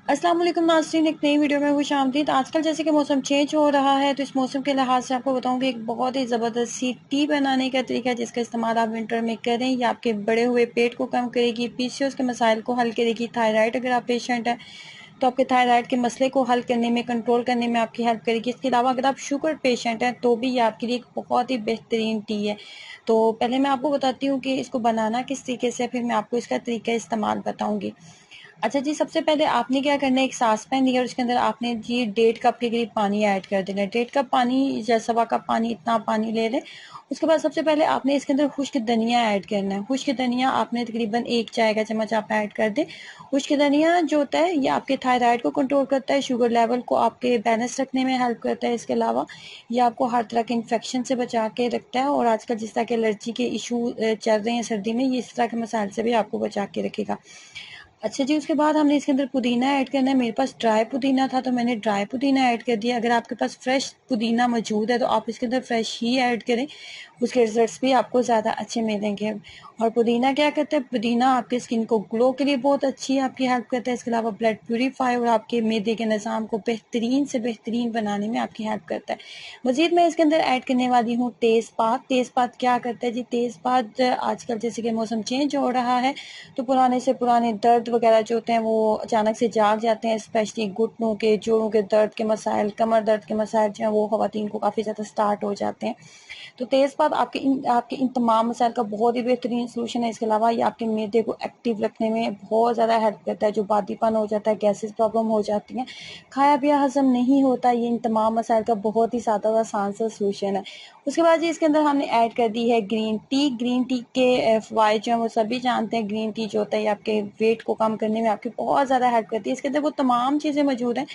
अस्सलाम वालेकुम नाज़रीन, एक नई वीडियो में खुशामदीद। आजकल जैसे कि मौसम चेंज हो रहा है, तो इस मौसम के लिहाज से आपको बताऊंगी एक बहुत ही ज़बरदस्त सी टी बनाने का तरीका है, जिसका इस्तेमाल आप विंटर में करें। ये आपके बड़े हुए पेट को कम करेगी, पीसीओएस के मसाइल को हल करेगी। थायराइड अगर आप पेशेंट हैं तो आपके थायराइड के मसले को हल करने में, कंट्रोल करने में आपकी हेल्प करेगी। इसके अलावा अगर आप शुगर पेशेंट हैं तो भी ये आपके लिए एक बहुत ही बेहतरीन टी है। तो पहले मैं आपको बताती हूँ कि इसको बनाना किस तरीके से, फिर मैं आपको इसका तरीका इस्तेमाल बताऊँगी। अच्छा जी, सबसे पहले आपने क्या करना है, एक सासपैन लिया और उसके अंदर आपने जी 1.5 कप के करीब पानी ऐड कर देना है। 1.5 कप पानी या 1.25 कप पानी, इतना पानी ले लें। उसके बाद सबसे पहले आपने इसके अंदर खुश्क धनिया ऐड करना है। खुश्क धनिया आपने तकरीबन 1 चाय का चम्मच आप ऐड कर दें। खुश्क धनिया जो होता है ये आपके थायराइड को कंट्रोल करता है, शुगर लेवल को आपके बैलेंस रखने में हेल्प करता है। इसके अलावा ये आपको हर तरह के इन्फेक्शन से बचा के रखता है, और आजकल जिस तरह के एलर्जी के इशू चल रहे हैं सर्दी में, ये इस तरह के मसाइल से भी आपको बचा के रखेगा। अच्छा जी, उसके बाद हमने इसके अंदर पुदीना ऐड करना है। मेरे पास ड्राई पुदीना था तो मैंने ड्राई पुदीना ऐड कर दिया। अगर आपके पास फ्रेश पुदीना मौजूद है तो आप इसके अंदर फ्रेश ही ऐड करें, उसके रिजल्ट्स भी आपको ज़्यादा अच्छे मिलेंगे। और पुदीना क्या करता है, पुदीना आपके स्किन को ग्लो के लिए बहुत अच्छी आपकी हेल्प करता है। इसके अलावा ब्लड प्यूरीफाई और आपके मैदे के निज़ाम को बेहतरीन से बेहतरीन बनाने में आपकी हेल्प करता है। मज़ीद मैं इसके अंदर ऐड करने वाली हूँ तेज़पात। तेज़पात क्या करता है जी, तेज़पात आजकल जैसे कि मौसम चेंज हो रहा है तो पुराने से पुराने दर्द वगैरह जो होते हैं वो अचानक से जाग जाते हैं, स्पेशली घुटनों के, जोड़ों के दर्द के मसाइल, कमर दर्द के मसाइल जो हैं वो ख़वातीन को काफ़ी ज़्यादा स्टार्ट हो जाते हैं। तो तेज़पात आपके इन तमाम मसाइल का बहुत ही बेहतरीन सोल्यूशन है। इसके अलावा ये आपके मैदे को एक्टिव रखने में बहुत ज़्यादा हेल्प करता है। जो बादीपन हो जाता है, गैसेस प्रॉब्लम हो जाती हैं, खाया पिया हजम नहीं होता, ये इन तमाम मसाइल का बहुत ही ज़्यादा आसान सा सोल्यूशन है। उसके बाद जी इसके अंदर हमने ऐड कर दी है ग्रीन टी। ग्रीन टी के फ़वाइद जो हैं वो सभी जानते हैं। ग्रीन टी जो होता है ये आपके वेट को कम करने में आपकी बहुत ज़्यादा हेल्प करती है। इसके अंदर वो तमाम चीज़ें मौजूद हैं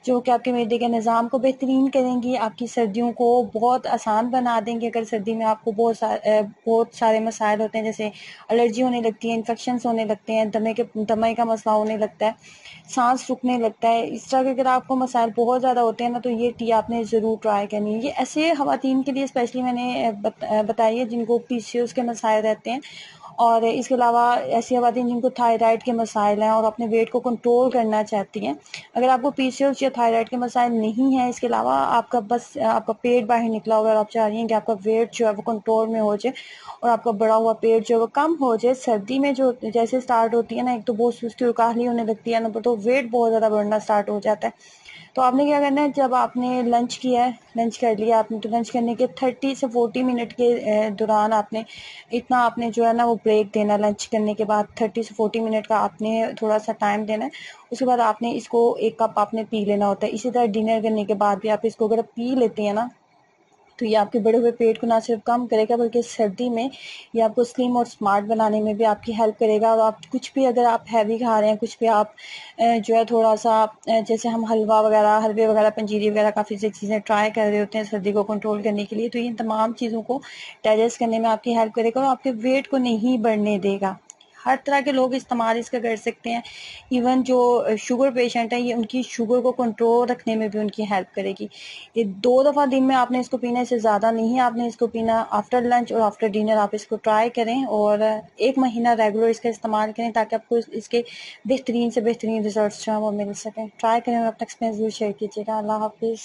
जो कि आपके मैदे के निज़ाम को बेहतरीन करेंगी, आपकी सर्दियों को बहुत आसान बना देंगे। अगर सर्दी में आपको बहुत सारे मसाइल होते हैं, जैसे एलर्जी होने लगती है, इन्फेक्शंस होने लगते हैं, दमे का मसला होने लगता है, सांस रुकने लगता है, इस तरह के अगर आपको मसाइल बहुत ज़्यादा होते हैं ना, तो ये टी आपने ज़रूर ट्राई करनी है। ये ऐसे ख़वातीन के लिए स्पेशली मैंने बताई है जिनको पीसीओएस के मसाइल रहते हैं, और इसके अलावा ऐसी ख़वातीन जिनको थायराइड के मसाइल हैं और अपने वेट को कंट्रोल करना चाहती हैं। अगर आपको पीसीओएस या थायराइड के मसाइल नहीं हैं, इसके अलावा आपका पेट बाहर निकला होगा और आप चाह रही हैं कि आपका वेट जो है वो कंट्रोल में हो जाए और आपका बढ़ा हुआ पेट जो है वो कम हो जाए। सर्दी में जो जैसे स्टार्ट होती है ना, एक तो बहुत सुस्ती और काहली होने लगती है, नंबर तो वेट बहुत ज़्यादा बढ़ना स्टार्ट हो जाता है। तो आपने क्या करना है, जब आपने लंच किया है, लंच कर लिया आपने, तो लंच करने के 30 से 40 मिनट के दौरान आपने जो है ना वो ब्रेक देना। लंच करने के बाद 30 से 40 मिनट का आपने थोड़ा सा टाइम देना है। उसके बाद आपने इसको 1 कप आपने पी लेना होता है। इसी तरह डिनर करने के बाद भी आप इसको अगर पी लेते हैं ना, तो ये आपके बढ़े हुए पेट को ना सिर्फ कम करेगा, बल्कि सर्दी में ये आपको स्लिम और स्मार्ट बनाने में भी आपकी हेल्प करेगा। और आप कुछ भी अगर आप हैवी खा रहे हैं, कुछ भी आप जो है थोड़ा सा जैसे हम हलवे वगैरह, पंजीरी वगैरह, काफ़ी सी चीज़ें ट्राई कर रहे होते हैं सर्दी को कंट्रोल करने के लिए, तो इन तमाम चीज़ों को डाइजेस्ट करने में आपकी हेल्प करेगा और आपके वेट को नहीं बढ़ने देगा। हर तरह के लोग इस्तेमाल इसका कर सकते हैं। इवन जो शुगर पेशेंट है, ये उनकी शुगर को कंट्रोल रखने में भी उनकी हेल्प करेगी। ये 2 दफ़ा दिन में आपने इसको पीना, इससे ज़्यादा नहीं आपने इसको पीना। आफ्टर लंच और आफ्टर डिनर आप इसको ट्राई करें और 1 महीना रेगुलर इसका इस्तेमाल करें, ताकि आपको इसके बेहतरीन से बेहतरीन रिजल्ट जो हैं वो मिल सकें। ट्राई करें और अपना एक्सपीरियंस ज़रूर शेयर कीजिएगा। अल्लाह हाफिज़।